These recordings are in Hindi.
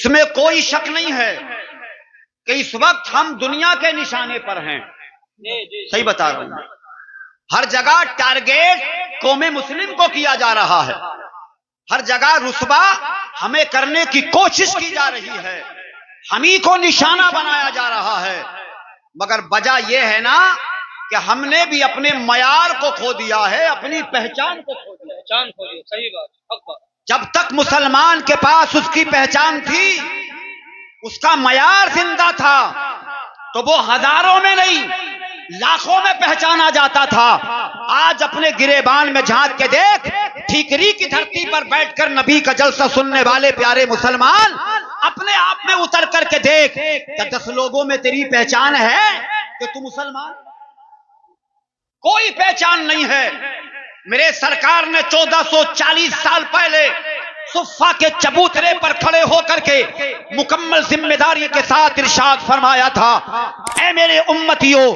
इसमें कोई शक नहीं है कि इस वक्त हम दुनिया के निशाने पर हैं। सही बता रहा हूं। हर जगह टारगेट कौमे मुस्लिम को किया जा रहा है, हर जगह रुस्वा हमें करने की कोशिश की जा रही है, हम ही को निशाना बनाया जा रहा है। मगर वजह यह है ना कि हमने भी अपने मयार को खो दिया है, अपनी पहचान को खो दिया। सही बात। जब तक मुसलमान के पास उसकी पहचान थी, उसका मयार जिंदा था, तो वो हजारों में नहीं लाखों में पहचाना जाता था। आज अपने गिरेबान में झांक के देख, ठीकरी की धरती पर बैठकर नबी का जलसा सुनने वाले प्यारे मुसलमान, अपने आप में उतर करके देख कि 10 लोगों में तेरी पहचान है कि तू मुसलमान? कोई पहचान नहीं है। मेरे सरकार ने 1440 साल पहले सुफ़ा के चबूतरे पर खड़े होकर के मुकम्मल जिम्मेदारी के साथ इरशाद फरमाया था, ऐ मेरे उम्मतियों,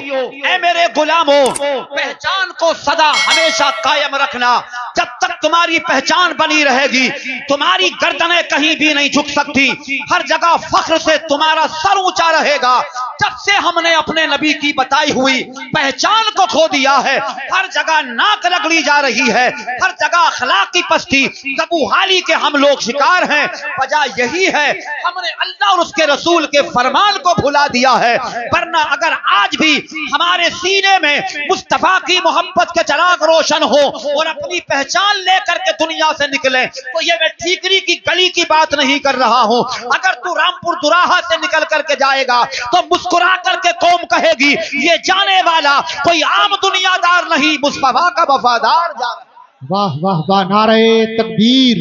ऐ मेरे गुलामों, पहचान को सदा हमेशा कायम रखना। जब तक तुम्हारी पहचान बनी रहेगी, तुम्हारी गर्दनें कहीं भी नहीं झुक सकती, हर जगह फख्र से तुम्हारा सर ऊंचा रहेगा। जब से हमने अपने नबी की बताई हुई पहचान को खो दिया है, हर जगह नाक रगड़ी जा रही है, हर जगह अखलाक की पस्ती, कबूहाली के हम लोग शिकार हैं। वजह यही है, हमने अल्लाह और उसके रसूल के फरमान को भुला दिया है। वरना अगर आज भी हमारे सीने में मुस्तफा की मोहब्बत के चिराग रोशन हो और अपनी पहचान लेकर के दुनिया से निकले, तो ये मैं ठीकरी की गली की बात नहीं कर रहा हूं। अगर तू रामपुर दुराहा से निकल करके जाएगा तो मुस्कुरा करके कौम कहेगी, ये जाने वाला कोई आम दुनियादार नहीं, मुस्तफा का वफादार जान। वाह वाह वाह, नारे तकबीर,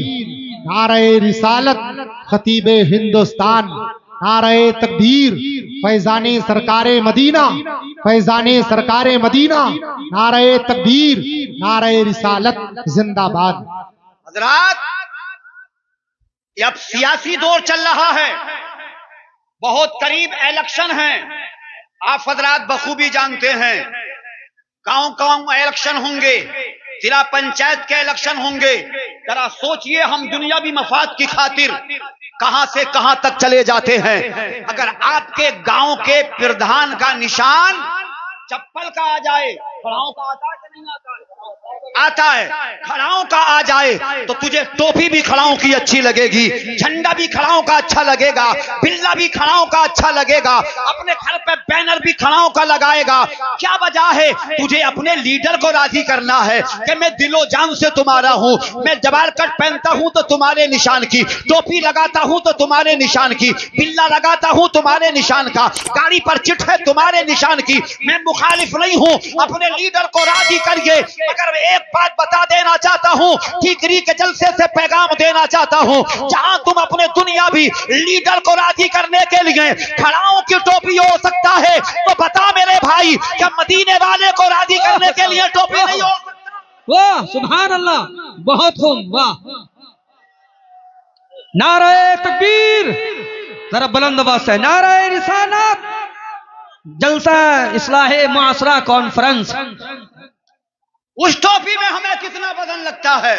नारे रिसालत, खतीबे हिंदुस्तान, नारे तकबीर, फैजाने सरकारे मदीना, फैजाने सरकारे मदीना, नारे तकबीर, नारे रिसालत, जिंदाबाद। हजरात, अब सियासी दौर चल रहा है, बहुत करीब इलेक्शन है। आप हजरात बखूबी जानते हैं, गांव इलेक्शन होंगे, जिला पंचायत के इलेक्शन होंगे। जरा सोचिए, हम दुनियावी मफाद की खातिर कहां से कहां तक चले जाते हैं। अगर आपके गांव के प्रधान का निशान चप्पल का आ जाए, खड़ाओं का आता है कि नहीं आता है? आता है। खड़ाओं का आ जाए तो तुझे टोपी भी खड़ाओं की अच्छी लगेगी, झंडा भी खड़ाओं का अच्छा लगेगा, बिल्ला भी खड़ाओं का अच्छा लगेगा, अपने घर पे बैनर भी खड़ाओं का लगाएगा। क्या वजह है? तुझे अपने लीडर को राजी करना है कि मैं दिलो जान से तुम्हारा हूं, मैं जवार कट पहनता हूं तो तुम्हारे निशान की, टोपी लगाता हूं तो तुम्हारे निशान की, बिल्ला लगाता हूं तुम्हारे निशान का, गाड़ी पर चिट है तुम्हारे निशान की। मैं मुखालिफ नहीं हूं, अपने लीडर को राजी करिए। मगर एक बात बता देना चाहता हूं, ठीकरी के जलसे से पैगाम देना चाहता हूं, जहां तुम अपने दुनियावी लीडर को राजी करने के लिए खड़ाओं की टोपी हो सकता है, तो बता मेरे भाई, क्या मदीने वाले को राजी करने के लिए टोपी नहीं हो? वाह सुभान अल्लाह, बहुत खूब, वाह। नारे तकबीर, जरा बुलंद आवाज से नारे रिसालत, जलसा इस्लाहे मुआसरा कॉन्फ्रेंस। उस टोपी में हमें कितना वजन लगता है।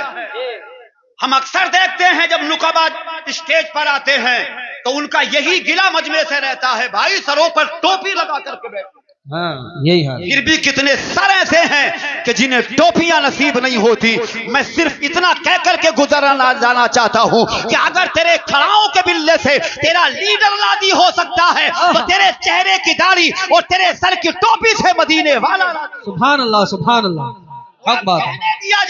हम अक्सर देखते हैं जब नुकाबाज स्टेज पर आते हैं तो उनका यही गिला मजमे से रहता है, भाई सरों पर टोपी लगा करके बैठे। हाँ, यही है। फिर भी कितने सर ऐसे हैं कि जिन्हें टोपियां नसीब नहीं होती। मैं सिर्फ इतना कह करके गुजरना जाना चाहता हूं कि अगर तेरे खड़ाओं के बिल्ले से तेरा लीडर राजी हो सकता है, तो तेरे चेहरे की दाढ़ी और तेरे सर की टोपी से मदीने वाला। सुभान अल्लाह, सुभान अल्लाह, हक बात है,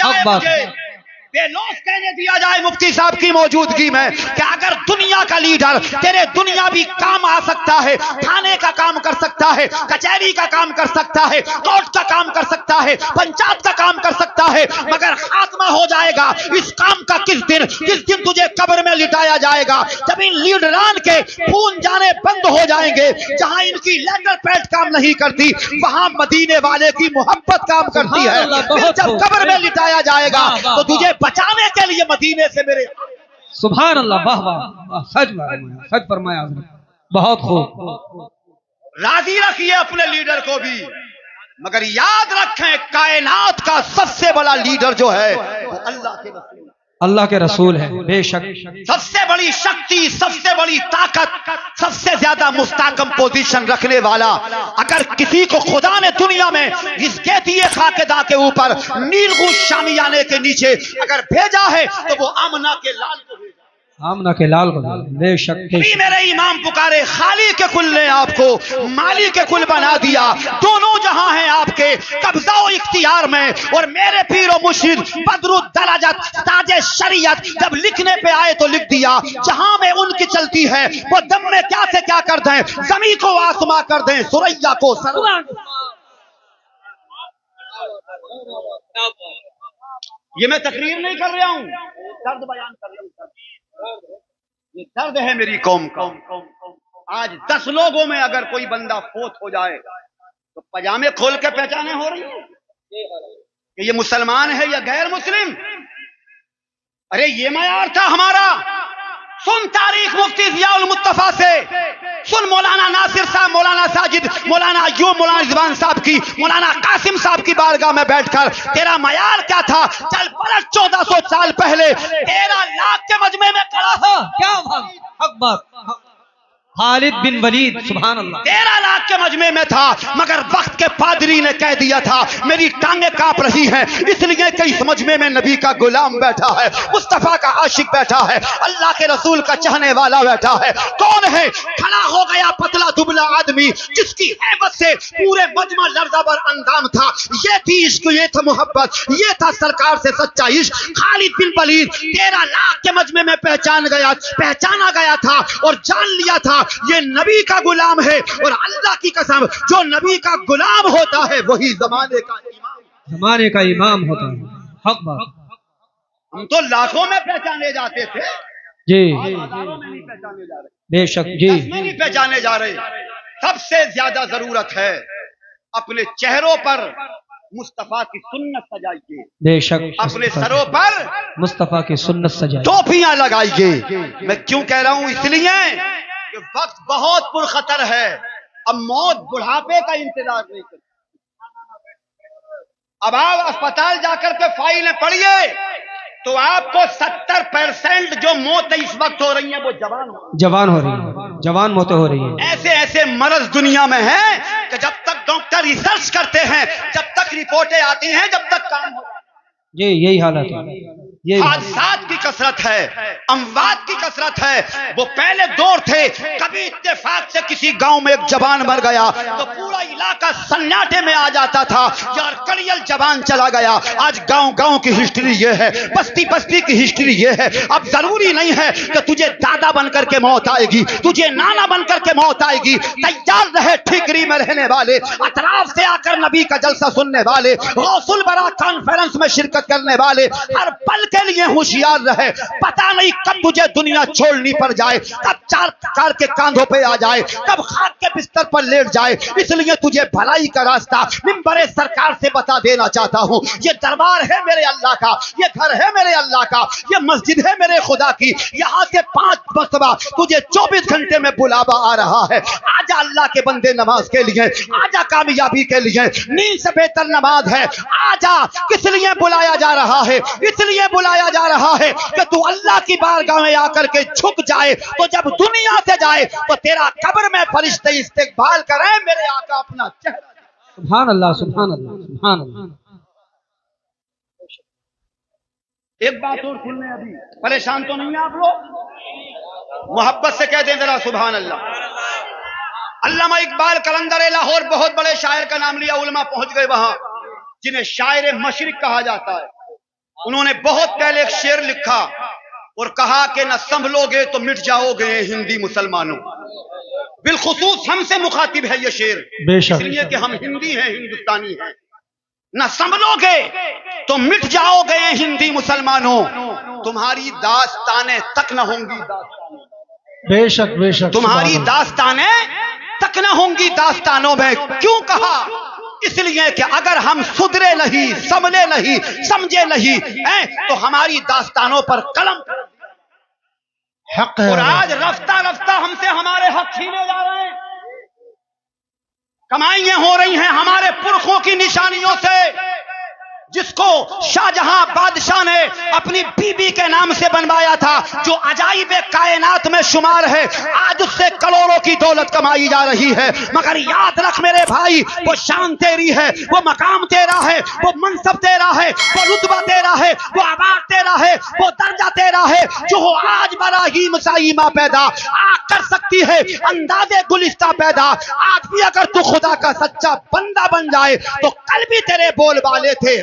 हक बात है। बेलौस कहने दिया जाए मुफ्ती साहब की मौजूदगी में कि अगर दुनिया का लीडर तेरे दुनियावी काम आ सकता है, थाने का काम कर सकता है, कचहरी का काम कर सकता है, कोर्ट का काम कर सकता है, पंचायत का काम कर सकता है, मगर खात्मा हो जाएगा इस काम का किस दिन? जिस दिन तुझे कब्र में लिटाया जाएगा, जब इन लीडरान के खून जाने बंद हो जाएंगे, जहां इनकी लेटर पैड काम नहीं करती, वहां मदीने वाले की मोहब्बत काम करती है। फिर जब कब्र में लिटाया जाएगा तो तुझे बचाने के लिए मदीने से मेरे सुभान अल्लाह, वाह वाह, सच फरमाया, बहुत खूब। राजी रखिए अपने लीडर को भी, मगर याद रखें कायनात का सबसे बड़ा लीडर जो है वो अल्लाह के वसीले। अल्लाह के रसूल हैं बेशक। सबसे बड़ी शक्ति, सबसे बड़ी ताकत, सबसे ज्यादा मुस्तहकम पोजीशन रखने वाला, अगर किसी को खुदा ने दुनिया में इस गेतिए खाकेदा के ऊपर नीलगुश शामियाने के नीचे अगर भेजा है तो वो आमना के लाल को भेजा, आमना के लाल को बेशक। मेरे इमाम पुकारे, खाली के कुल ने आपको माली के कुल बना दिया, दोनों जहां हैं आपके कब्जा और इख्तियार में। और मेरे पीरो मुर्शिद बदरुद दराजत ताजे शरीयत जब लिखने पे आए तो लिख दिया, जहां में उनकी चलती है वो दम में क्या से क्या कर दें, जमीन को आसमां कर दें, सुरैया को सर। ये मैं तकरीर नहीं कर रहा हूं, दर्द बयान कर रहा हूं। ये दर्द है मेरी कौम का। आज 10 लोगों में अगर कोई बंदा फोत हो जाए तो पजामे खोल के पहचाने हो रही है कि ये मुसलमान है या गैर मुस्लिम। अरे ये मयार था हमारा। सुन तारीख मुफ्ती जियाउल मुस्तफा से, सुन मौलाना नासिर साहब, मौलाना साजिद, मौलाना अय्यूब, मौलाना रिजवान साहब की, मौलाना कासिम साहब की बारगाह में बैठकर तेरा मयार क्या था। चल पलट 1400 साल पहले 13 लाख के मजमे में खड़ा था। क्या हक बात, खालिद बिन वलीद, सुभान अल्लाह। 13 लाख के मजमे में था, मगर वक्त के पादरी ने कह दिया था मेरी टांगे कांप रही हैं, इसलिए कि इस मजमे में नबी का गुलाम बैठा है, मुस्तफा का आशिक बैठा है, अल्लाह के रसूल का चाहने वाला बैठा है। कौन है? खड़ा हो गया पतला दुबला आदमी जिसकी हैबत से पूरे मजमा लर्ज़ाबर अंदाम था। ये थी इश्क, ये था मोहब्बत, ये था सरकार से सच्चा इश्क। खालिद बिन वलीद 13 लाख के मजमे में पहचाना गया था और जान लिया था ये नबी का गुलाम है। और अल्लाह की कसम, जो नबी का गुलाम होता है वही जमाने का इमाम होता है। हक बात। हम तो लाखों में पहचाने जाते थे जी, हजारों में नहीं पहचाने जा रहे, बेशक जी, 10 में नहीं पहचाने जा रहे। सबसे ज्यादा जरूरत है अपने चेहरों पर मुस्तफा की सुन्नत सजाइए, बेशक अपने सरों पर मुस्तफा की सुन्नत सजाइए, टोपियां लगाइए। मैं क्यों कह रहा हूं? इसलिए कि वक्त बहुत पुरखतर है। अब मौत बुढ़ापे का इंतजार नहीं करती। अब आप अस्पताल जाकर के फाइलें पढ़िए तो आपको 70% जो मौतें इस वक्त हो रही हैं वो जवान हो रही हैं, जवान मौतें हो रही हैं। ऐसे ऐसे मर्ज दुनिया में हैं कि जब तक डॉक्टर रिसर्च करते हैं, जब तक रिपोर्टें आती हैं, जब तक काम हो, यही हालत है। हादसात की कसरत है, अमवात की कसरत है। वो पहले दौर थे, कभी इत्तेफाक से किसी गांव में एक जवान मर गया तो पूरा इलाका सन्नाटे में आ जाता था, यार कड़ियल जवान चला गया। आज गांव गांव की हिस्ट्री ये है, बस्ती बस्ती की हिस्ट्री ये है। अब जरूरी नहीं है कि तुझे दादा बनकर के मौत आएगी, तुझे नाना बनकर के मौत आएगी। तैयार रहे ठिकरी में रहने वाले, अतराफ से आकर नबी का जलसा सुनने वाले, गौसुल बरा कॉन्फ्रेंस में शिरकत करने वाले, हर पल के लिए होशियार रहे। पता नहीं कब तुझे दुनिया छोड़नी पड़ जाए, कब चार के कांधों पे आ जाए, कब खाक के बिस्तर पर लेट जाए। इसलिए तुझे भलाई का रास्ता मिंबरे सरकार से बता देना चाहता हूं। ये दरबार है मेरे अल्लाह का, ये घर है मेरे अल्लाह का, ये मस्जिद है मेरे खुदा की। यहाँ से 5 मरतबा तुझे 24 घंटे में बुलावा आ रहा है। आजा अल्लाह के बंदे नमाज के लिए, आजा कामयाबी के लिए, नींद से बेहतर नमाज है। आजा, किस लिए बुलाया जा रहा है? इसलिए बुलाया जा रहा है कि तू अल्लाह की बारगाह में आकर के झुक जाए, तो जब दुनिया से जाए तो तेरा कब्र में फरिश्ते इस्तेकबाल करें मेरे आका अपना चेहरा। सुभान अल्लाह, सुभान अल्लाह, सुभान अल्लाह। एक बात और सुनने, अभी परेशान तो नहीं है आप लोग? मोहब्बत से कह दें जरा सुभान अल्लाह। अल्लामा इकबाल कलंदर लाहौर, बहुत बड़े शायर का नाम लिया, उलमा पहुंच गए वहां, जिन्हें शायर मशरिक कहा जाता है। उन्होंने बहुत पहले एक शेर लिखा और कहा कि न संभलोगे तो मिट जाओगे हिंदी मुसलमानों। बिलखुसूस हमसे मुखातिब है ये शेर, इसलिए कि हम हिंदी हैं, हिंदुस्तानी हैं। न संभलोगे तो मिट जाओगे हिंदी मुसलमानों, तुम्हारी दास्तानें तक न होंगी दास्तानों। बेशक बेशक, तुम्हारी दास्तानें तक न होंगी दास्तानों में। क्यों कहा? इसलिए कि अगर हम सुधरे नहीं, संभले नहीं, समझे नहीं हैं तो हमारी दास्तानों पर कलम हक है। और आज रफ्ता रफ्ता हमसे हमारे हक छीने जा रहे हैं। कमाइयां हो रही हैं हमारे पुरखों की निशानियों से, जिसको शाहजहां बादशाह ने अपनी बीबी के नाम से बनवाया था, जो अजाइब कायनात में शुमार है, आज उससे करोड़ों की दौलत कमाई जा रही है। मगर याद रख मेरे भाई, वो शान तेरी है, वो मकाम तेरा है, वो मनसब तेरा है, वो रुतबा तेरा है, वो आवाज तेरा है, वो दर्जा तेरा है। जो हो आज बराहीम साईमा पैदा, आग कर सकती है अंदाजे गुलिस्ता पैदा। आज भी अगर तू खुदा का सच्चा बंदा बन जाए तो कल भी तेरे बोल वाले थे।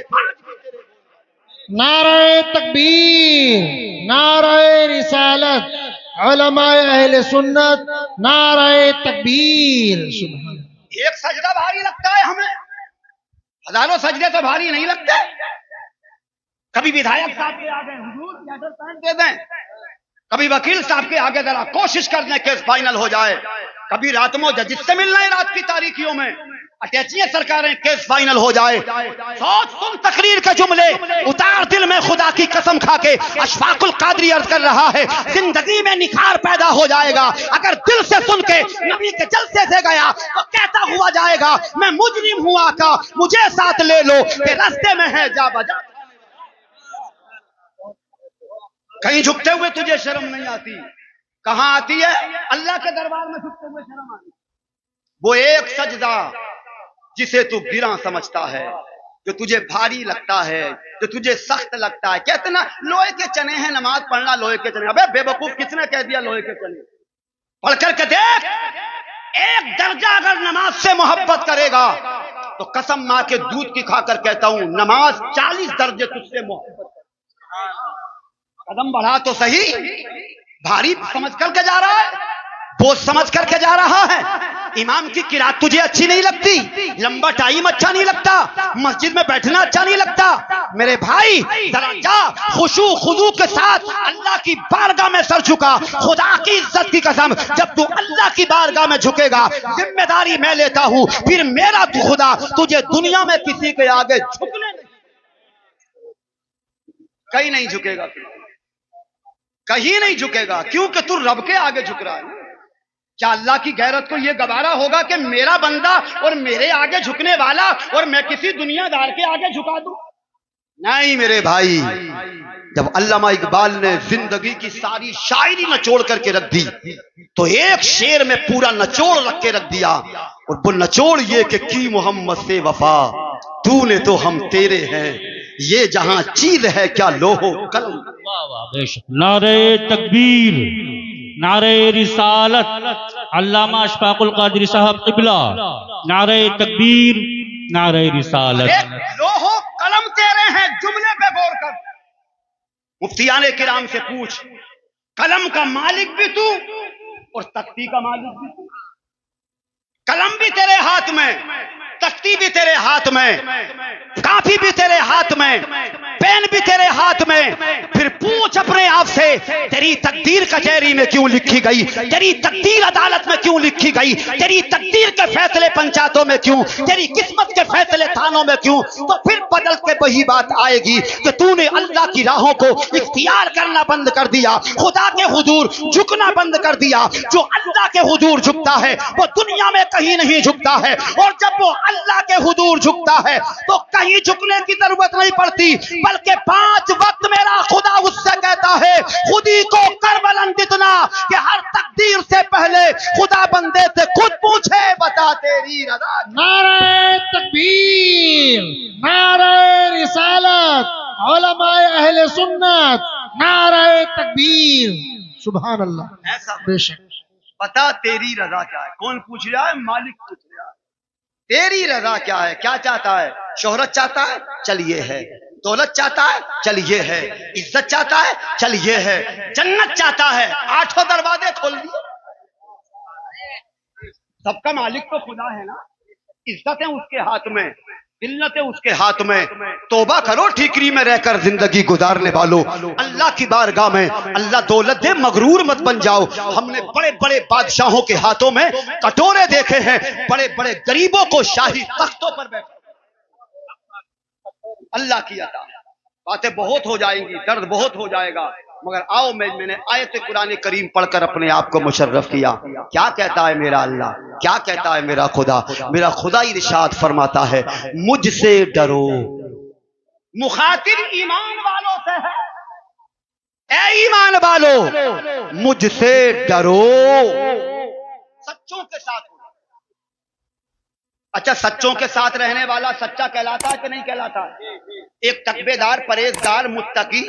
नारे तकबीर, नारे रिसालत, उलमाए अहले सुन्नत, नारे तकबीर। सुभान। एक सजदा भारी लगता है हमें, हजारों सजदे तो भारी नहीं लगते। कभी विधायक साहब के आगे हुजूर लेटर पैड दे दें, कभी वकील साहब के आगे जरा कोशिश कर दें केस फाइनल हो जाए, कभी रातों जजिस से मिलना है रात की तारीखियों में, अटैचियां सरकारें केस फाइनल हो जाए। सोच सुन तकरीर के जुमले, उतार दिल में खुदा की कसम खा के अशफाकुल कादरी अर्ज कर रहा है, जिंदगी में निखार पैदा हो जाएगा। अगर दिल से सुन के नबी के जलसे से गया तो कहता हुआ जाएगा, मैं मुजरिम हूं आका, मुझे साथ ले लो कि रास्ते में है जा बजा। कहीं झुकते हुए तुझे शर्म नहीं आती? कहां आती है? अल्लाह के दरबार में झुकते हुए शर्म आती। वो एक सजदा जिसे तू गिरा समझता है, जो तुझे भारी लगता है, जो तुझे सख्त लगता है। कहते ना लोहे के चने हैं, नमाज पढ़ना लोहे के चने। अबे बेवकूफ, किसने कह दिया लोहे के चने? पढ़ करके देख, एक दर्जा अगर नमाज से मोहब्बत करेगा तो कसम मां के दूध की खाकर कहता हूं, नमाज 40 दर्जे तुझसे मोहब्बत। कदम बढ़ा तो सही, भारी समझ करके जा रहा है, बोझ समझ करके जा रहा है। इमाम की किरात तुझे अच्छी नहीं लगती, लंबा टाइम अच्छा नहीं लगता, मस्जिद में बैठना अच्छा नहीं लगता। मेरे भाई जरा जा खुशू खुदू के साथ अल्लाह की बारगाह में सर झुका। खुदा की इज्जत की कसम, जब तू अल्लाह की बारगाह में झुकेगा, जिम्मेदारी मैं लेता हूं, फिर मेरा तू खुदा तुझे दुनिया में किसी के आगे झुकने कहीं नहीं झुकेगा, कहीं नहीं झुकेगा, क्योंकि तू रब के आगे झुक रहा है। क्या अल्लाह की गैरत को यह गवारा होगा कि मेरा बंदा और मेरे आगे झुकने वाला और मैं किसी दुनियादार के आगे झुका दूं? नहीं मेरे भाई, जब अल्लामा इकबाल ने जिंदगी की सारी शायरी नचोड़ करके रख दी तो एक शेर में पूरा नचोड़ रख के रख दिया, और वो नचोड़ ये कि की मोहम्मद से वफा, तूने तो हम तेरे हैं, ये जहां चीज है क्या लोहो कलम। नारे तकबीर, नारे रिसालत, अल्लामा अशफाकुल कादरी साहब क़िबला, नारे तकबीर, नारे रिसालत। लोहो कलम तेरे हैं, जुमले पे गौर कर। मुफ्तियाने किराम से पूछ, कलम का मालिक भी तू और तख्ती का मालिक भी तू। कलम भी तेरे हाथ में, तख्ती भी तेरे हाथ में, काफी भी तेरे हाथ में, पेन भी तेरे हाथ में। फिर पूछ अपने आप से, तेरी तकदीर कचहरी में क्यों लिखी गई? तेरी तकदीर अदालत में क्यों लिखी गई? तेरी तकदीर के फैसले पंचायतों में क्यों? तेरी किस्मत के फैसले थानों में क्यों? तो फिर बदल के वही बात आएगी कि तूने अल्लाह की राहों को इख्तियार करना बंद कर दिया, खुदा के हुजूर झुकना बंद कर दिया। जो अल्लाह के हुजूर झुकता है वो दुनिया में कहीं नहीं झुकता है, और जब वो अल्लाह के हुजूर झुकता है तो कहीं झुकने की जरूरत नहीं पड़ती, बल्कि 5 वक्त मेरा खुदा उससे कहता है, खुदी को कर बुलंद इतना कि हर तकदीर से पहले खुदा बंदे से खुद पूछे, बता तेरी रज़ा। नारे तकबीर, नारे रिसालत, उलमाए अहले सुन्नत, नारे तकबीर। सुभान अल्लाह। ऐसा बेशक। बता तेरी रजा क्या है? कौन पूछ रहा है? मालिक पूछ रहा है। तेरी रजा क्या है? क्या चाहता है? शोहरत चाहता है? चल ये है। दौलत चाहता है? चल ये है। इज्जत चाहता है? चल ये है। जन्नत चाहता है? 8 दरवाजे खोल दिए। सबका मालिक तो खुदा है ना। इज्जत है उसके हाथ में, जिल्लत है उसके हाथ में। तौबा करो ठीकरी में रहकर जिंदगी गुजारने वालों, अल्लाह की बारगाह में अल्लाह दौलत दे, मगरूर मत बन जाओ। हमने बड़े बड़े बादशाहों के हाथों में कटोरे देखे हैं, बड़े बड़े गरीबों को शाही तख्तों पर बैठे। अल्लाह की अता बातें बहुत हो जाएंगी, दर्द बहुत हो जाएगा, मगर आओ मैंने आयत कुरान करीम पढ़कर अपने आप को मुशर्रफ किया। क्या कहता है मेरा अल्लाह? क्या कहता है मेरा खुदा? मेरा खुदा इरशाद फरमाता है, मुझसे डरो मुखातिब ईमान वालों से है। ए ईमान वालों, मुझसे डरो, सच्चों के साथ हो। अच्छा, सच्चों के साथ रहने वाला सच्चा कहलाता है कि नहीं कहलाता? एक तकबेदार, परहेजगार, मुत्तकी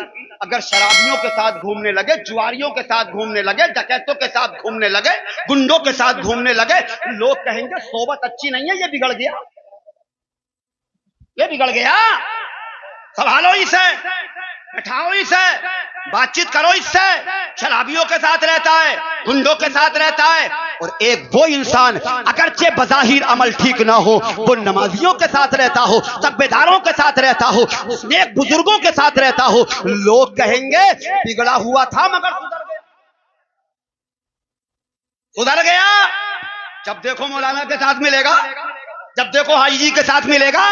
अगर शराबियों के साथ घूमने लगे, जुआरियों के साथ घूमने लगे, डकैतों के साथ घूमने लगे, गुंडों के साथ घूमने लगे, लोग कहेंगे सोबत अच्छी नहीं है, ये बिगड़ गया, ये बिगड़ गया। संभालो इसे, बैठाओ इसे, बातचीत करो इससे। शराबियों के साथ रहता है, गुंडों के साथ रहता है। और एक वो इंसान अगरचे बज़ाहिर अमल ठीक ना हो, वो नमाजियों के साथ रहता हो, तकबेदारों के साथ रहता हो, नेक बुजुर्गों के साथ रहता हो, लोग कहेंगे बिगड़ा हुआ था मगर सुधर गया, सुधर गया। जब देखो मौलाना के साथ मिलेगा, जब देखो हाजी जी के साथ मिलेगा,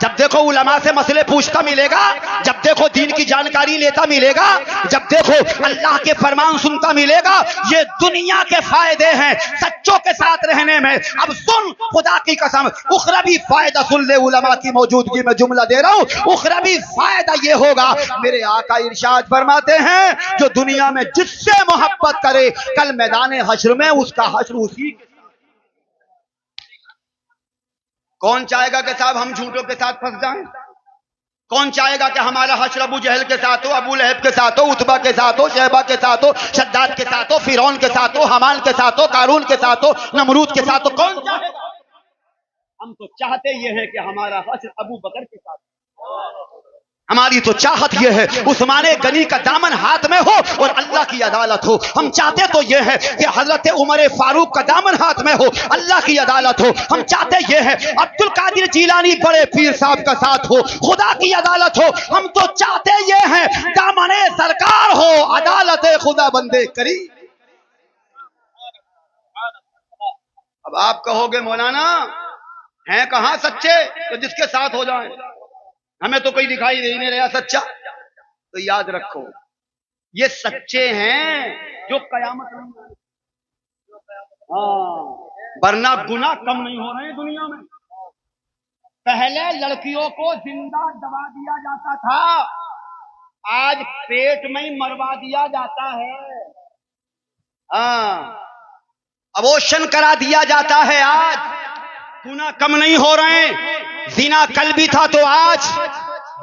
जब देखो उलमा से मसले पूछता मिलेगा, जब देखो दीन की जानकारी लेता मिलेगा, जब देखो अल्लाह के फरमान सुनता मिलेगा। ये दुनिया के फायदे हैं सच्चों के साथ रहने में। अब सुन, खुदा की कसम, उखरवी फायदा सुन ले, उलमा की मौजूदगी में जुमला दे रहा हूं। उखरवी फायदा ये होगा, मेरे आका इरशाद फरमाते हैं, जो दुनिया में जिससे मोहब्बत करे, कल मैदान हश्र में उसका हश्र उसी। कौन चाहेगा कि साहब हम झूठों के साथ फंस जाएं? कौन चाहेगा कि हमारा हश्र अबू जहल के साथ हो, अबू लहब के साथ हो, उतबा के साथ हो, शैबा के साथ हो, शद्दाद के साथ हो, फिरौन के साथ हो, हमान के साथ हो, कारून के साथ हो, नमरूद के साथ हो? कौन चाहेगा? हम तो चाहते ये है कि हमारा हश्र अबू बकर के साथ हो। हमारी तो चाहत यह है उस्माने गनी का दामन हाथ में हो और अल्लाह की अदालत हो। हम चाहते तो यह है कि हजरत उमर फारूक का दामन हाथ में हो, अल्लाह की अदालत हो। हम चाहते यह है अब्दुल कादिर जीलानी बड़े पीर साहब का साथ हो, खुदा की अदालत हो। हम तो चाहते यह है दामने सरकार हो, अदालत खुदा बंदे करी। अब आप कहोगे मौलाना हैं कहां सच्चे तो जिसके साथ हो जाएं? हमें तो कोई दिखाई दे नहीं रहा सच्चा। तो याद रखो, ये सच्चे हैं जो कयामत नहीं आए। हाँ, वरना गुनाह कम नहीं हो रहे हैं दुनिया में। पहले लड़कियों को जिंदा दबा दिया जाता था, आज पेट में ही मरवा दिया जाता है। हाँ, अबॉर्शन करा दिया जाता है। आज गुनाह कम नहीं हो रहे हैं। ज़िना कल भी था तो आज,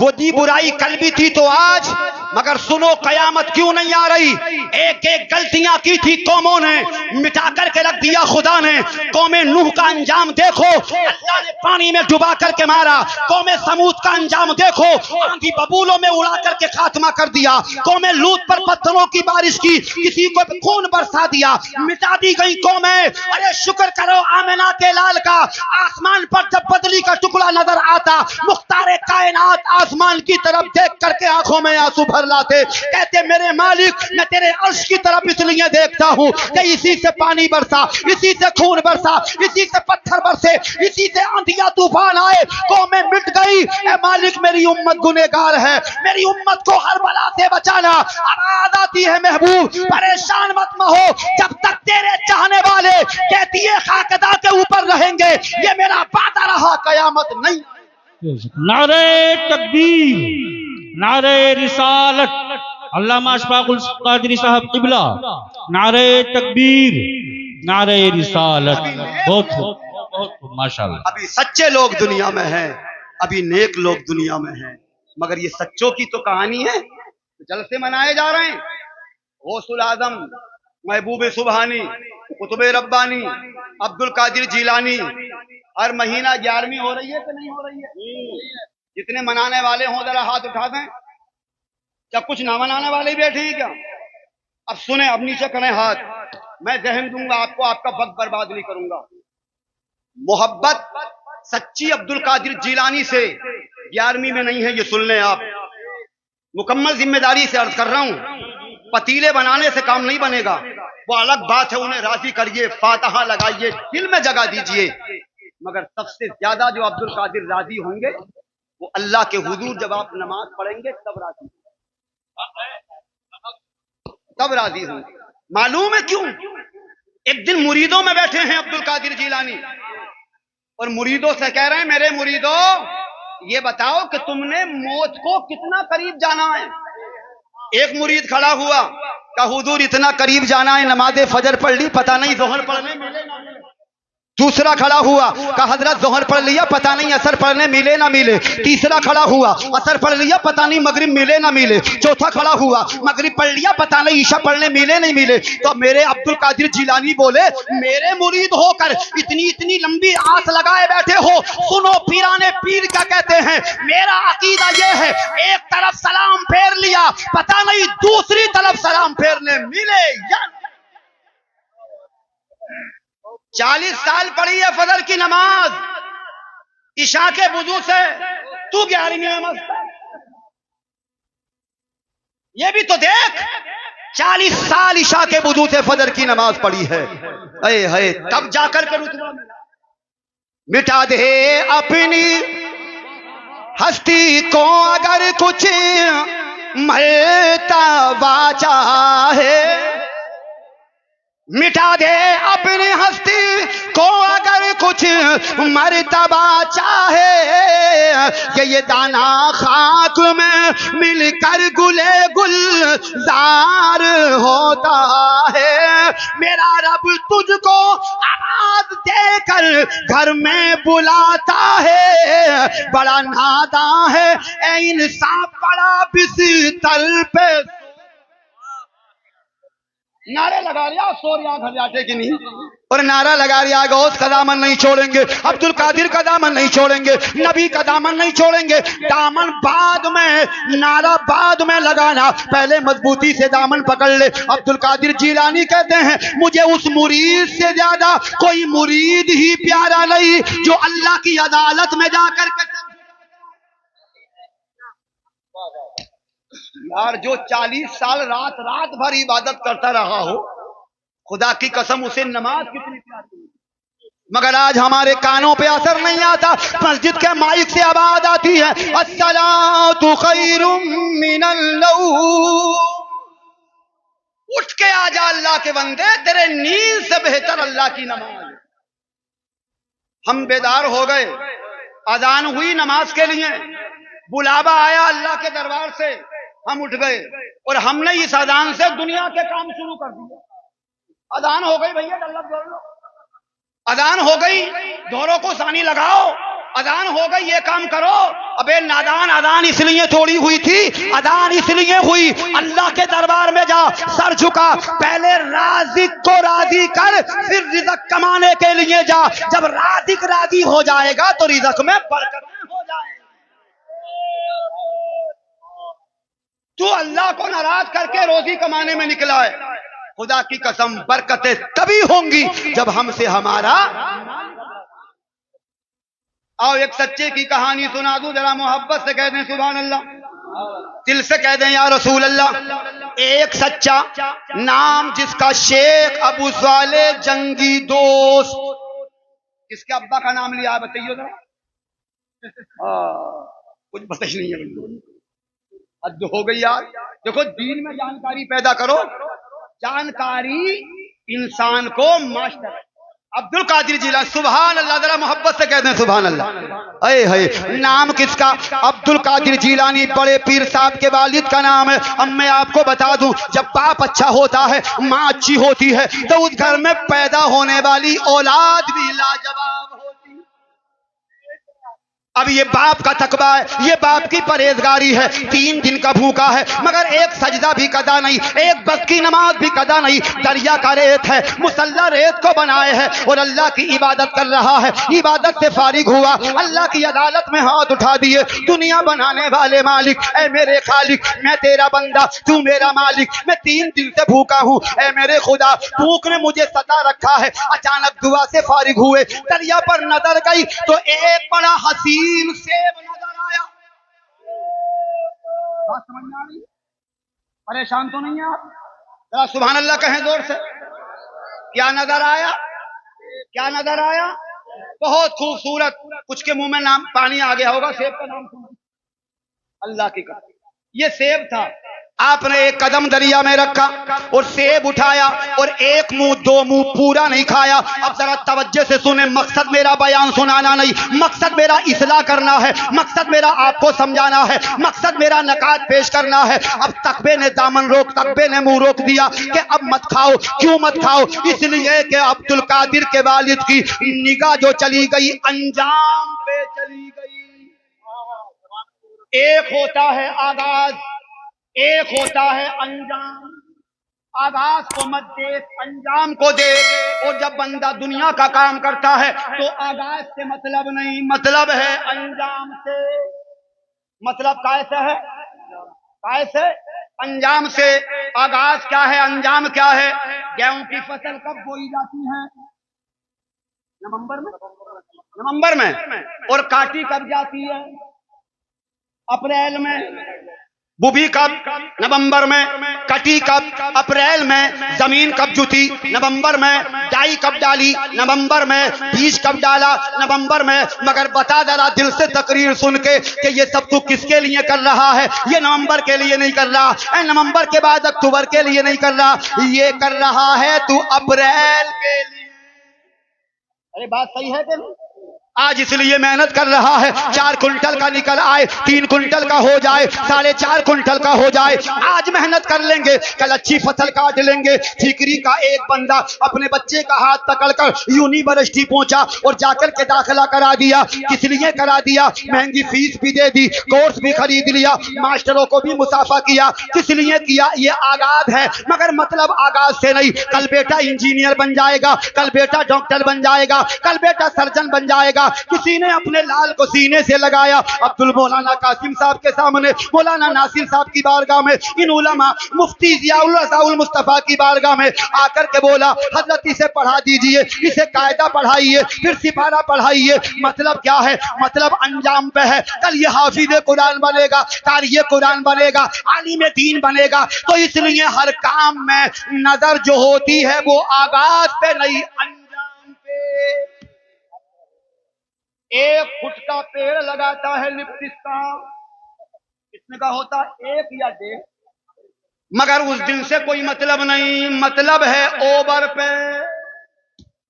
बुरी बुराई कल भी थी तो आज, मगर सुनो कयामत क्यों नहीं आ रही? एक एक गलतियां की थी कौमों ने, मिटा करके रख दिया खुदा ने। कौमे नूह का अंजाम देखो, अल्लाह ने पानी में डुबा करके मारा। कौमे समूद का अंजाम देखो, आंधी बबूलों में उड़ा करके खात्मा कर दिया। कौमे लूत पर पत्थरों की बारिश की, किसी को खून बरसा दिया, मिटा दी गई कौमें। अरे शुक्र करो आमिना के लाल का, आसमान पर जब बदली का टुकड़ा नजर आता, मुख्तारे कायनात आसमान की तरफ देख करके आंखों में आंसू भर लाते, कहते मेरे मालिक मैं तेरे अर्श की तरफ इसलिए देखता हूं कि इसी से पानी बरसा, इसी से खून बरसा, इसी से पत्थर बरसे, इसी से आंधियां तूफान आए, कौमें मिट गई। ए मालिक मेरी उम्मत गुनहगार है, मेरी उम्मत को हर बला से बचाना। आवाज आती है महबूब परेशान मत हो, जब तक तेरे चाहने वाले कहती है खाकदा के ऊपर रहेंगे, ये मेरा वादा रहा, कयामत नहीं। नारे तकबीर, नारे रिसालत, अल्लामा अशफाकुल कादरी साहब क़िबला, नारे तकबीर, नारे रिसालत। बहुत बहुत माशाअल्लाह। अभी सच्चे लोग दुनिया में हैं, अभी नेक लोग दुनिया में हैं, मगर ये सच्चों की तो कहानी है, जलसे मनाए जा रहे हैं। गौसुल आजम, महबूब सुबहानी, कुतुब रब्बानी, अब्दुल कादिर जीलानी, हर महीना 11वीं हो रही है कि नहीं हो रही है? जितने मनाने वाले हों जरा हाथ उठा दें। क्या कुछ ना मनाने वाले ही बैठे हैं क्या? अब सुने, अब नीचे करें हाथ, मैं जहन दूंगा आपको, आपका वक्त बर्बाद नहीं करूंगा। मोहब्बत सच्ची अब्दुल कादिर जीलानी से 11वीं में नहीं है, ये सुन लें आप। मुकम्मल जिम्मेदारी से अर्ज कर रहा हूं, पतीले बनाने से काम नहीं बनेगा, वो अलग बात है, उन्हें राजी करिए, फातहा लगाइए, दिल में जगह दीजिए। मगर सबसे ज्यादा जो अब्दुल कादिर राजी होंगे वो अल्लाह के हुजूर जब आप नमाज पढ़ेंगे तब राजी, तब राजी होंगे। मालूम है क्यों? एक दिन मुरीदों में बैठे हैं अब्दुल कादिर जीलानी और मुरीदों से कह रहे हैं मेरे मुरीदों ये बताओ कि तुमने मौत को कितना करीब जाना है। एक मुरीद खड़ा हुआ, कहा हुजूर इतना करीब जाना है, नमाज़े फजर पढ़ ली, पता नहीं जोहर पढ़ने मिले ना मिले। दूसरा खड़ा हुआ, कहा हजरत जोहर पढ़ लिया, पता नहीं असर पढ़ने मिले ना मिले। तीसरा खड़ा हुआ, असर पढ़ लिया, पता नहीं मगरिब मिले ना मिले। चौथा खड़ा हुआ, मगरिब पढ़ लिया, पता नहीं ईशा पढ़ने मिले नहीं मिले। तो मेरे अब्दुल कादिर जिलानी बोले, मेरे मुरीद होकर इतनी इतनी लंबी आस लगाए बैठे हो, सुनो पीराने पीर क्या कहते हैं। मेरा अकीदा ये है, एक तरफ सलाम फेर लिया, पता नहीं दूसरी तरफ सलाम फेरने मिले या 40 साल पढ़ी है फजर की नमाज, इशा के वुजू से, तू 11वीं नमाज। ये भी तो देख, 40 साल इशा के वुजू से फजर की नमाज पढ़ी है। है तब जाकर के रुतबा मिला। मिटा दे अपनी हस्ती को अगर कुछ मर्तबा चाहे, मिटा दे अपनी हस्ती को अगर कुछ मर्तबा चाहे, कि ये दाना खाक में मिलकर गुले गुलजार होता है। मेरा रब तुझको आवाज देकर घर में बुलाता है, बड़ा नादा है ए इंसान, बड़ा बिस्तर पे नारे लगा रहा सो रहा घर जाते कि नहीं, और नारा लगा रहा गौस का दामन नहीं छोड़ेंगे, अब्दुल कादिर का दामन नहीं छोड़ेंगे, नबी का दामन नहीं छोड़ेंगे। दामन बाद में, नारा बाद में लगाना, पहले मजबूती से दामन पकड़ ले। अब्दुल कादिर जिलानी कहते हैं, मुझे उस मुरीद से ज्यादा कोई मुरीद ही प्यारा नहीं जो अल्लाह की अदालत में जाकर के, यार जो 40 साल रात रात भर इबादत करता रहा हो, खुदा की कसम उसे नमाज कितनी प्यारी, मगर आज हमारे कानों पे असर नहीं आता। मस्जिद के माइक से आवाज आती है, अस्सलातु खैरुम मिनल नौम। उठ के आजा अल्लाह के बंदे, तेरे नींद से बेहतर अल्लाह की नमाज। हम बेदार हो गए, अजान हुई नमाज के लिए, बुलावा आया अल्लाह के दरबार से, हम उठ गए और हमने इस अजान से दुनिया के काम शुरू कर दिए। अजान हो गई भैया, अजान हो गई, दोनों को सानी लगाओ, अजान हो गई, ये काम करो। अबे नादान, अजान इसलिए थोड़ी हुई थी, अजान इसलिए हुई अल्लाह के दरबार में जा, सर झुका, पहले राज़िक को राजी कर, फिर रिज़्क़ कमाने के लिए जा। जब राज़िक राजी हो जाएगा तो रिज़्क़ में बरकत हो जाएगी। तू अल्लाह को नाराज करके रोजी कमाने में निकला है, खुदा की कसम बरकतें तभी होंगी जब हमसे हमारा। आओ एक सच्चे की कहानी सुना दूं, जरा मोहब्बत से कह दें सुभान अल्लाह, दिल से कह दें या रसूल अल्लाह। एक सच्चा, नाम जिसका शेख अबू साले जंगी दोस्त, किसके अब्बा का नाम लिया बताइए जरा, कुछ पता ही नहीं है बिल्कुल, हद हो गई यार। देखो दीन में जानकारी पैदा करो, जानकारी इंसान को मास्टर। अब्दुल कादिर जिलानी, सुभान अल्लाह, जरा मोहब्बत से कह दें सुभान अल्लाह। अये है नाम किसका, अब्दुल कादिर जिलानी, बड़े पीर साहब के वालिद का नाम है। अब मैं आपको बता दूं, जब बाप अच्छा होता है, माँ अच्छी होती है, तो उस घर में पैदा होने वाली औलाद भी लाजवाब होती है। अब ये बाप का तकवा है, ये बाप की परहेजगारी है, 3 दिन का भूखा है, मगर एक सजदा भी कदा नहीं, एक वक्त की नमाज भी कदा नहीं। दरिया का रेत है, मुसल्ला रेत को बनाए है और अल्लाह की इबादत कर रहा है। इबादत से फारिग हुआ, अल्लाह की अदालत में हाथ उठा दिए, दुनिया बनाने वाले मालिक, ऐ मेरे खालिक, मैं तेरा बंदा, तू मेरा मालिक, मैं 3 दिन से भूखा हूँ, ऐ मेरे खुदा, भूख ने मुझे सता रखा है। अचानक दुआ से फारिग हुए, दरिया पर नजर गई तो एक बड़ा हसीन सेब नजर आया। बात समझ में आ रही? परेशान तो नहीं है आप? जरा सुभान अल्लाह कहें जोर से। क्या नजर आया? क्या नजर आया? बहुत खूबसूरत। कुछ के मुंह में नाम पानी आ गया होगा, सेब का नाम सुना, अल्लाह की कसम ये सेब था। आपने एक कदम दरिया में रखा और सेब उठाया और एक मुंह दो मुंह पूरा नहीं खाया। अब जरा तवज्जो से सुने, मकसद मेरा बयान सुनाना नहीं, मकसद मेरा इस्लाह करना है, मकसद मेरा आपको समझाना है, मकसद मेरा नकात पेश करना है। अब तकबे ने दामन रोक, तकबे ने मुंह रोक दिया कि अब मत खाओ। क्यों मत खाओ? इसलिए कि अब्दुल कादिर के वालिद की निगाह जो चली गई अंजाम पे चली गई। एक होता है आगाज, एक होता है अंजाम। आगाज को मत देख, अंजाम को देख। और जब बंदा दुनिया का काम करता है तो आगाज से मतलब नहीं, मतलब है अंजाम से। मतलब कैसे है? कैसे? अंजाम से। आगाज क्या है, अंजाम क्या है? गेहूं की फसल कब बोई जाती है? नवंबर में। नवंबर में। और काटी कब जाती है? अप्रैल में। बुबी कब? नवंबर में। कटी कब? अप्रैल में। जमीन कब जुती? नवंबर में। डाई कब डाली? नवंबर में। बीज कब डाला? नवंबर में। मगर बता जरा दिल से तकरीर सुन के कि ये सब तू किसके लिए कर रहा है? ये नवंबर के लिए नहीं कर रहा, नवंबर के बाद अक्टूबर के लिए नहीं कर रहा, ये कर रहा है तू अप्रैल के लिए। अरे बात सही है कि नहीं? आज इसलिए मेहनत कर रहा है 4 कुंटल का निकल आए, 3 कुंटल का हो जाए, 4.5 कुंटल का हो जाए। आज मेहनत कर लेंगे, कल अच्छी फसल काट लेंगे। ठीकरी का एक बंदा अपने बच्चे का हाथ पकड़कर यूनिवर्सिटी पहुंचा और जाकर के दाखिला करा दिया। किस लिए करा दिया? महंगी फीस भी दे दी, कोर्स भी खरीद लिया, मास्टरों को भी मुसाफा किया। किस लिए किया? ये आगाज है, मगर मतलब आगाज से नहीं। कल बेटा इंजीनियर बन जाएगा, कल बेटा डॉक्टर बन जाएगा, कल बेटा सर्जन बन जाएगा। किसी ने अपने लाल को सीने से लगाया। अब्दुल मौलाना कासिम साहब के सामने, मौलाना नासिर साहब की बारगाह में, इन उलमा मुफ्ती जियाउल रज़ाउल मुस्तफा की बारगाह में आकर के बोला, हजरत इसे पढ़ा दीजिए, इसे कायदा पढ़ाइए, फिर सिपारा पढ़ाइए। मतलब क्या है? मतलब अंजाम पे है। कल ये हाफिज कुरान बनेगा, कारी कुरान बनेगा, आलिम दीन बनेगा। तो इसलिए हर काम में नजर जो होती है वो आगाज पे नहीं, अंजाम पे। एक फुट का पेड़ लगाता है लिप्टिस्टान, कितने का होता? 1 या 1.5, मगर उस दिन से कोई मतलब नहीं। मतलब है ओवर पे।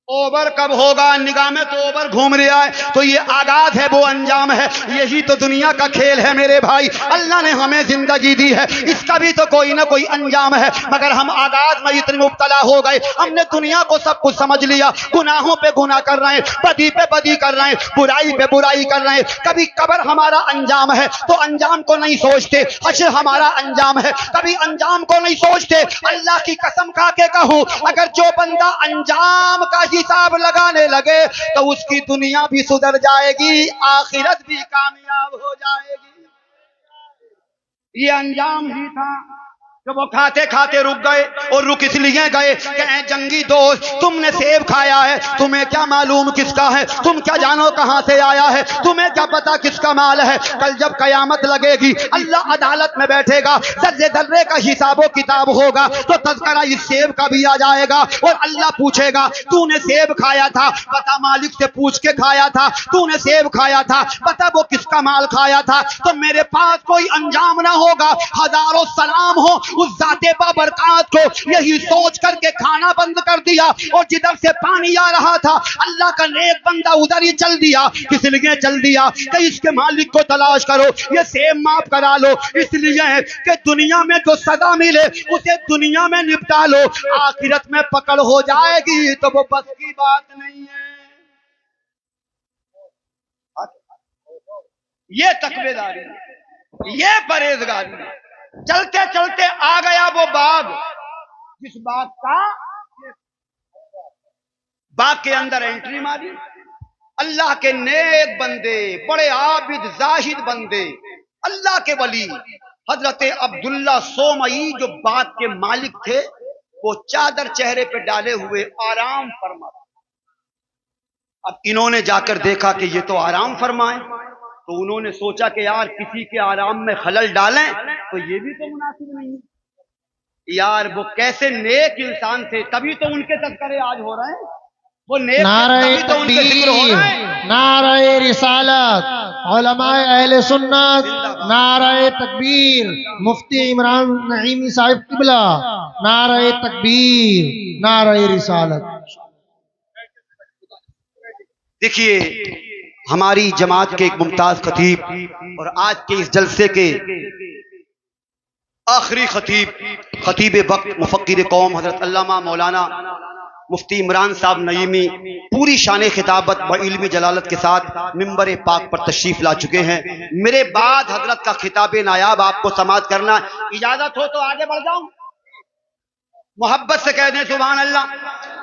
ओवर कब होगा? निगाह में तो ओवर घूम रहा है, तो ये आगाज है, वो अंजाम है। यही तो दुनिया का खेल है मेरे भाई। अल्लाह ने हमें जिंदगी दी है, इसका भी तो कोई ना कोई अंजाम है। मगर हम आगाज में इतने मुब्तला हो गए, हमने दुनिया को सब कुछ समझ लिया। गुनाहों पे गुनाह कर रहे हैं, बदी पे बदी कर रहे हैं, बुराई पे बुराई कर रहे हैं। कभी कब्र हमारा अंजाम है तो अंजाम को नहीं सोचते, हश्र हमारा अंजाम है, कभी अंजाम को नहीं सोचते। अल्लाह की कसम खा के कहूं, अगर जो बंदा अंजाम का हिसाब लगाने लगे तो उसकी दुनिया भी सुधर जाएगी, आखिरत भी कामयाब हो जाएगी। ये अंजाम ही था कि वो खाते खाते रुक गए। और रुक इसलिए गए कि जंगी दोस्त, तुमने सेब खाया है, तुम्हें क्या मालूम किसका है? तुम क्या जानो कहां से आया है? तुम्हें क्या पता किसका माल है? कल जब कयामत लगेगी, अल्लाह अदालत में बैठेगा, दर्रे दर्रे का हिसाबो किताब होगा, तो तज़किरा इस सेब का भी आ जाएगा। और अल्लाह पूछेगा, तूने सेब खाया था, पता मालिक से पूछ के खाया था, तूने सेब खाया था, पता वो किसका माल खाया था? तो मेरे पास कोई अंजाम ना होगा, हजारों सलाम हो उस जाते बाबरकात को। यही सोच करके खाना बंद कर दिया और जिधर से पानी आ रहा था, अल्लाह का नेक बंदा उधर ही चल दिया। किस लिए चल दिया? कि इसके मालिक को तलाश करो, ये सेब माफ करा लो। इसलिए कि दुनिया में जो सजा मिले उसे दुनिया में निपटा लो, आखिरत में पकड़ हो जाएगी तो वो बस की बात नहीं है। ये तकवेदारी, ये परहेजगारी। चलते चलते आ गया वो बाग, जिस बाग के अंदर एंट्री मारी। अल्लाह के नेक बंदे, बड़े आबिद जाहिद बंदे, अल्लाह के वली हजरत अब्दुल्ला सोमई जो बाग के मालिक थे, वो चादर चेहरे पे डाले हुए आराम फरमा। अब इन्होंने जाकर देखा कि ये तो आराम फरमाए, तो उन्होंने सोचा कि यार किसी के आराम में खलल डालें तो ये भी तो मुनासिब नहीं है। यार वो कैसे नेक इंसान थे, तभी तो उनके तज़किरे आज हो रहे हैं। वो नेक, नारे तभी तो उनके जिक्र हो रहे हैं। नारे रिसालत उलमाए अहले सुन्नत, नारे तकबीर। मुफ्ती इमरान नईमी साहिब किबला, नारे तकबीर, नारे रिसालत। देखिए, हमारी जमात के एक मुमताज खतीब और आज के इस जलसे के आखिरी खतीब वक्त मुफक्किर कौम हजरत अल्लामा मौलाना मुफ्ती इमरान साहब नईमी पूरी शान खिताबत व इल्मी जलालत के साथ मिंबर पाक पर तशरीफ ला चुके हैं। मेरे बाद हजरत का खिताब नायाब आपको समाअत करना, इजाजत हो तो आगे बढ़ जाऊं, मोहब्बत से कह दें सुभान अल्लाह।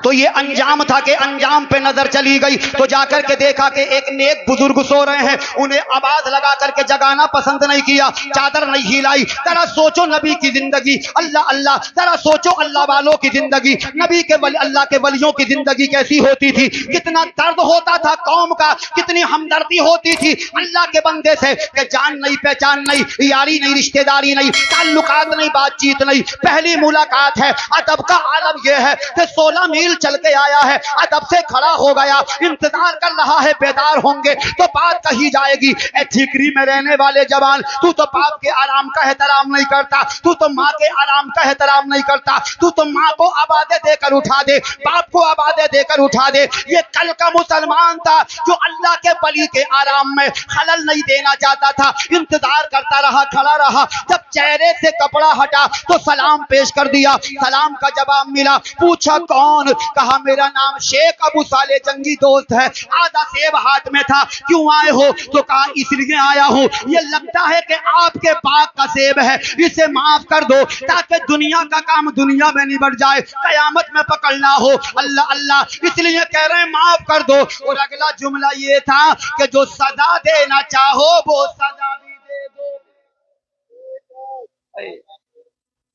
तो ये अंजाम था कि अंजाम पे नजर चली गई तो जाकर के देखा कि एक नेक बुजुर्ग सो रहे हैं, उन्हें आवाज लगा करके जगाना पसंद नहीं किया, चादर नहीं हिलाई। जरा सोचो नबी की जिंदगी, अल्लाह अल्लाह, जरा सोचो अल्लाह वालों की जिंदगी, नबी के वली, अल्लाह के वलियों की जिंदगी कैसी होती थी, कितना दर्द होता था कौम का, कितनी हमदर्दी होती थी अल्लाह के बंदे से कि जान नहीं, पहचान नहीं, यारी नहीं, रिश्तेदारी नहीं, ताल्लुकात नहीं, बातचीत नहीं, पहली मुलाकात है। अदब का आलम यह है कि 16 मील चल के आया है, अदब से खड़ा हो गया, इंतजार कर रहा है, बेदार होंगे तो बात कही जाएगी। ए ठीकरी में रहने वाले जवान, तू तो बाप के आराम का एहतराम नहीं करता, तू तो माँ के आराम का एहतराम नहीं करता, तू तो माँ को आबादे देकर उठा दे, बाप को आबादे देकर उठा दे। ये कल का मुसलमान था जो अल्लाह के वली के आराम में खलल नहीं देना चाहता था, इंतजार करता रहा, खड़ा रहा। जब चेहरे से कपड़ा हटा तो सलाम पेश कर दिया, सलाम का जवाब मिला। पूछा कौन? कहा मेरा नाम शेख अबू साले जंगी दोस्त है। आधा सेब हाथ में था, क्यों आए हो? तो कहा इसलिए आया हूँ, ये लगता है कि आपके बाग का सेब है, इसे माफ कर दो ताकि दुनिया का काम दुनिया में निबट जाए, कयामत में पकड़ना हो। अल्लाह अल्लाह, इसलिए कह रहे हैं माफ कर दो। और अगला जुमला ये था कि जो सजा देना चाहो वो सजा भी दे दो।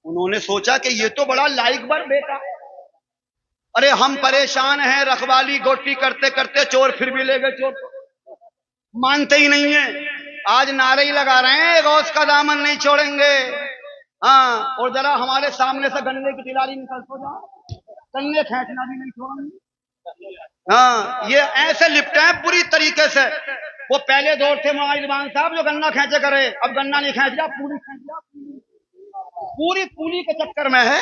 उन्होंने सोचा कि ये तो बड़ा लाइकबर बेटा है, अरे हम परेशान हैं, रखवाली गोटी करते करते चोर फिर भी ले गए चोर, मानते ही नहीं है। आज नारे ही लगा रहे हैं गौस का दामन नहीं छोड़ेंगे। हाँ, और जरा हमारे सामने से गन्ने की तिलारी निकल तो जाओ, गन्ने खींचना भी नहीं छोड़ेंगे। हाँ, ये ऐसे लिपटे हैं पूरी तरीके से। वो पहले दौर थे मुआइज़ साहब जो गन्ना खींचे करे, अब गन्ना नहीं खींच रहा, पूरी खींच रहा, पूरी पूरी के चक्कर में है।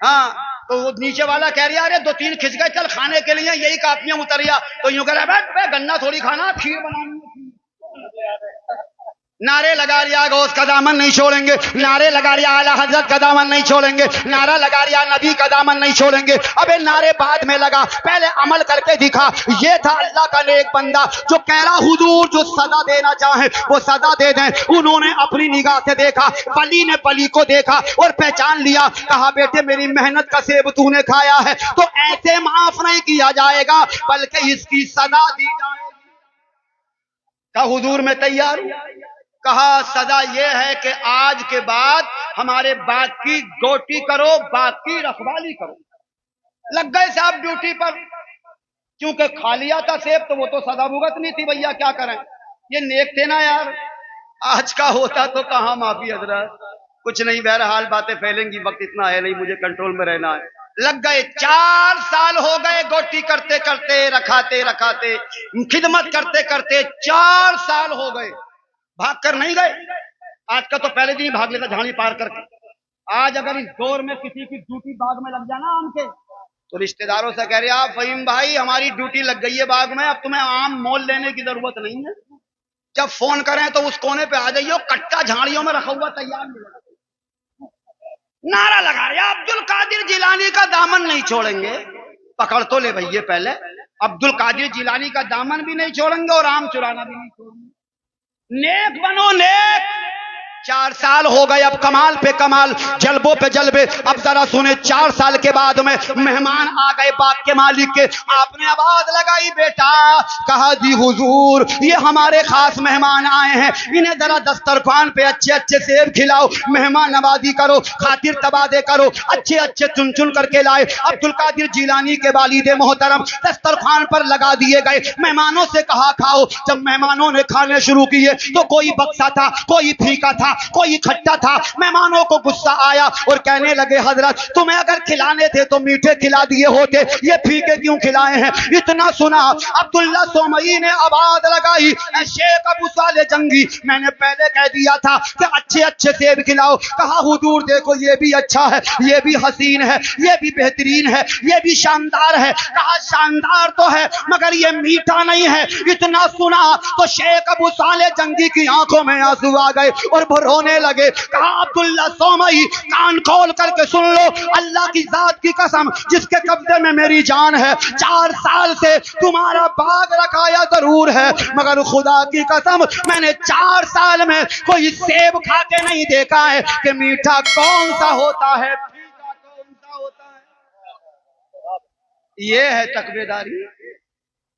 हाँ, तो वो नीचे वाला कह रहा अरे 2-3 खिंच गए, चल खाने के लिए यही काफियां उतरिया। तो यूं कह रहा है गन्ना थोड़ी खाना, खीर बनानी। नारे लगा रिया गौस का दामन नहीं छोड़ेंगे, नारे लगा रिया आला हजरत का दामन नहीं छोड़ेंगे, नारा लगा रिया नबी का दामन नहीं छोड़ेंगे। अबे नारे बाद में लगा, पहले अमल करके दिखा। ये था अल्लाह का नेक बंदा जो कह रहा हुजूर जो सदा देना चाहे वो सदा दे दें। उन्होंने अपनी निगाह से देखा, पली ने पली को देखा और पहचान लिया। कहा बेटे मेरी मेहनत का सेब तूने खाया है तो ऐसे माफ नहीं किया जाएगा बल्कि इसकी सदा दी जाएगी। कहा हुजूर मैं तैयार हूं। कहा सजा यह है कि आज के बाद हमारे बाग की गोटी करो, बाग की रखवाली करो। लग गए साहब ड्यूटी पर, क्योंकि खा लिया था सेब तो वो तो सजा भुगतनी थी, भैया क्या करें। ये नेक थे ना यार, आज का होता तो कहाँ माफी हजरत। कुछ नहीं, बहरहाल बातें फैलेंगी, वक्त इतना है नहीं, मुझे कंट्रोल में रहना है। लग गए 4 साल हो गए गोटी करते करते, रखाते रखाते, खिदमत करते करते 4 साल हो गए। भाग कर नहीं गए, आज का तो पहले दिन ही भाग लेता झाड़ी पार करके। आज अगर इस दौर में किसी की ड्यूटी बाग में लग जाना आम के, तो रिश्तेदारों से कह रहे आप फहीम भाई हमारी ड्यूटी लग गई है बाग में, अब तुम्हें आम मोल लेने की जरूरत नहीं है। जब फोन करें तो उस कोने पे आ जाइए, कट्टा झाड़ियों में रखा हुआ तैयार मिलेगा। नारा लगा रहे अब्दुल कादिर जिलानी का दामन नहीं छोड़ेंगे। पकड़ तो ले भैया पहले, अब्दुल कादिर जिलानी का दामन भी नहीं छोड़ेंगे और आम चुराना भी नहीं छोड़ेंगे। नेक बनो नेक। 4 साल हो गए, अब कमाल पे कमाल, जलबों पे जलबे। अब जरा सुने, 4 साल के बाद में मेहमान आ गए बाग के मालिक के। आपने आवाज लगाई बेटा, कहा जी हुजूर ये हमारे खास मेहमान आए हैं, इन्हें जरा दस्तरखान पे अच्छे अच्छे सेब खिलाओ, मेहमान नवाजी करो, खातिर तबादे करो, अच्छे अच्छे चुन चुन करके लाए। अब्दुल कादिर जिलानी के वालिद मोहतरम दस्तरखान पर लगा दिए गए। मेहमानों से कहा खाओ। जब मेहमानों ने खाने शुरू किए तो कोई बक्सा था, कोई फीका था, कोई इकट्ठा था। मेहमानों को गुस्सा आया और कहने लगे हजरत तुम्हें अगर खिलाने थे तो मीठे खिला दिए होते, ये फीके क्यों खिलाए हैं? इतना सुना अब्दुल्ला सोमई ने आवाज लगाई, शेख अबू साले जंगी मैंने पहले कह दिया था कि अच्छे अच्छे सेब खिलाओ। कहा हुजूर देखो ये भी अच्छा है, ये भी हसीन है, ये भी बेहतरीन है, ये भी शानदार है। कहा शानदार तो है मगर ये मीठा नहीं है। इतना सुना तो शेख अबू साले जंगी की आंखों में आंसू आ गए और वो रोने लगे। कहा अब्दुल्ला सोमई कान खोल करके सुन लो, अल्लाह की जात की कसम जिसके कब्जे में मेरी जान है, 4 साल से तुम्हारा बाग रखाया जरूर है मगर खुदा की कसम मैंने 4 साल में कोई सेब खा के नहीं देखा है कि मीठा कौन सा होता है, फीका कौन सा होता है। ये है तकबेदारी।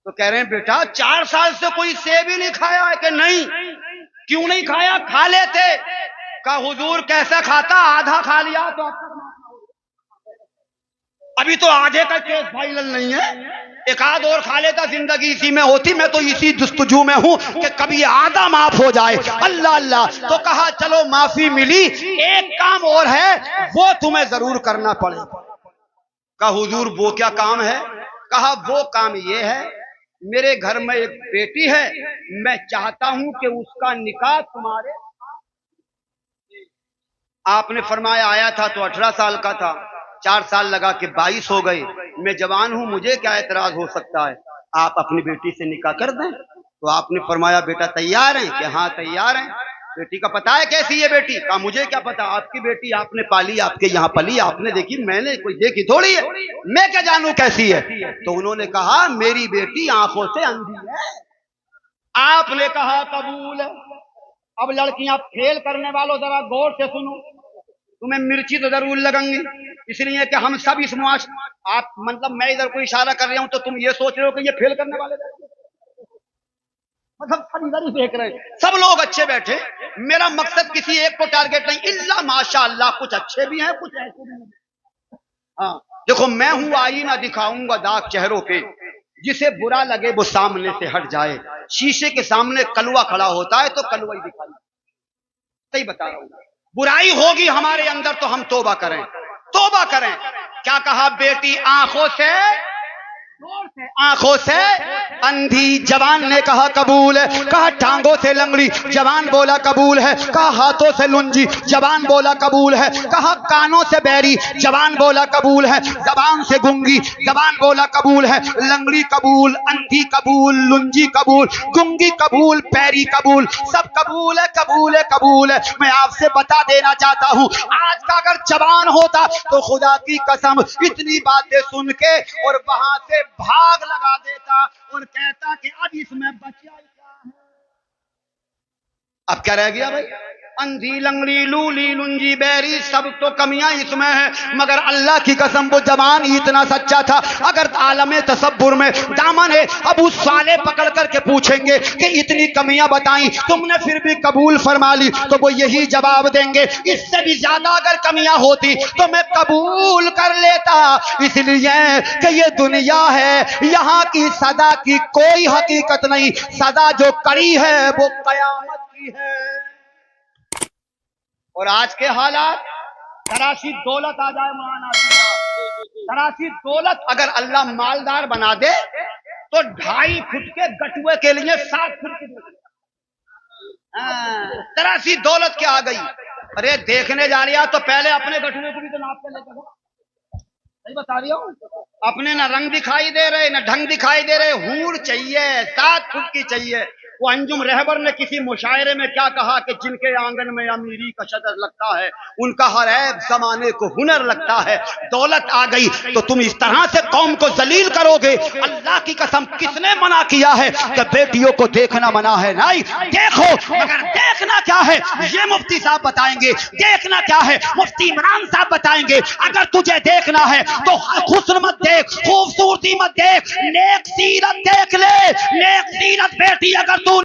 तो कह रहे हैं बेटा 4 साल से कोई सेब ही नहीं खाया है कि नहीं? क्यों नहीं खाया? खा लेते। का हुजूर कैसे खाता? आधा खा लिया तो अभी तो आधे का केस फाइनल नहीं है, एक आध और खा लेता जिंदगी इसी में होती। मैं तो इसी जस्तजू में हूं कि कभी आधा माफ हो जाए। अल्लाह अल्लाह। तो कहा चलो माफी मिली, एक काम और है वो तुम्हें जरूर करना पड़ेगा। कहा हुजूर वो क्या काम है? कहा वो काम ये है मेरे घर में एक बेटी है, मैं चाहता हूं कि उसका निकाह तुम्हारे। आपने फरमाया आया था तो 18 साल का था, 4 साल लगा के 22 हो गए। मैं जवान हूं, मुझे क्या एतराज हो सकता है, आप अपनी बेटी से निकाह कर दें। तो आपने फरमाया बेटा तैयार हैं? कि हाँ तैयार हैं। बेटी का पता है कैसी है बेटी? कहा मुझे क्या पता, आपकी बेटी आपने पाली, आपके यहाँ पली, आपने देखी, मैंने कोई देखी थोड़ी है, मैं क्या जानूं कैसी है। तो उन्होंने कहा मेरी बेटी आंखों से अंधी है। आपने कहा कबूल है। अब लड़कियां फेल करने वालों जरा गौर से सुनो, तुम्हें मिर्ची तो जरूर लगेंगी, इसलिए कि हम सब इस आप मतलब मैं इधर कोई इशारा कर रहा हूं तो तुम ये सोच रहे हो कि ये फेल करने वाले, मतलब सब इधर ही देख रहे, सब लोग अच्छे बैठे। मेरा मकसद किसी एक को टारगेट नहीं, इल्ला माशाअल्लाह कुछ अच्छे भी हैं कुछ ऐसे भी हैं। हाँ देखो मैं हूं आईना दिखाऊंगा दाग चेहरों पे, जिसे बुरा लगे वो सामने से हट जाए। शीशे के सामने कलवा खड़ा होता है तो कलवा ही दिखाई, सही बता रहा हूं। बुराई होगी हमारे अंदर तो हम तौबा करें, तौबा करें। क्या कहा बेटी आंखों से अंधी। जवान ने कहा कबूल है। कहा टांगों से लंगड़ी। जवान बोला कबूल है। कहा हाथों से लुंजी। जवान बोला कबूल है। कहा कानों से बैरी। जवान बोला कबूल है। जबान से गुंगी। जवान बोला कबूल है। लंगड़ी कबूल, अंधी कबूल, लुंजी कबूल, गुंगी कबूल, पैरी कबूल, सब कबूल है कबूल है कबूल है। मैं आपसे बता देना चाहता हूँ आज का अगर जवान होता तो खुदा की कसम इतनी बातें सुन के और वहां से भाग लगा देता और कहता कि अब इसमें बचा क्या है। अब क्या रह गया भाई? अंधी, लंगड़ी, लूली, लुंजी, बैरी, सब तो कमियां इसमें हैं, मगर अल्लाह की कसम वो जवान ही इतना सच्चा था। अगर आलमे तसब्बुर में दामन है अबू साले पकड़ करके पूछेंगे कि इतनी कमियां बताई तुमने फिर भी कबूल फरमा ली, तो वो यही जवाब देंगे इससे भी ज्यादा अगर कमियां होती तो मैं कबूल कर लेता, इसलिए कि ये दुनिया है, यहाँ की सदा की कोई हकीकत नहीं, सदा जो कड़ी है वो कयामत की है। और आज के हालात, तराशी दौलत आ जाए मौलाना, तराशी दौलत अगर अल्लाह मालदार बना दे तो 2.5 फुट के गटुए के लिए 7 फुट की तराशी दौलत क्या आ गई। अरे देखने जा रहा तो पहले अपने गटुए को भी तो नाप कर लेते, सही बता रही हूँ। अपने ना रंग दिखाई दे रहे ना ढंग दिखाई दे रहे, हूर चाहिए 7 फुट की चाहिए। वो अंजुम रहबर ने किसी मुशायरे में क्या कहा कि जिनके आंगन में अमीरी का शदर लगता है उनका हर ऐब जमाने को हुनर लगता है। दौलत आ गई तो तुम इस तरह से कौम को जलील करोगे। अल्लाह की कसम किसने मना किया है कि बेटियों को देखना मना है? नहीं, देखो, मगर देखना क्या है ये मुफ्ती साहब बताएंगे, देखना क्या है मुफ्ती इमरान साहब बताएंगे। अगर तुझे देखना है तो हुस्न मत देख, खूबसूरती मत देख, नेक सीरत देख ले। नेक सीरत बेटी अगर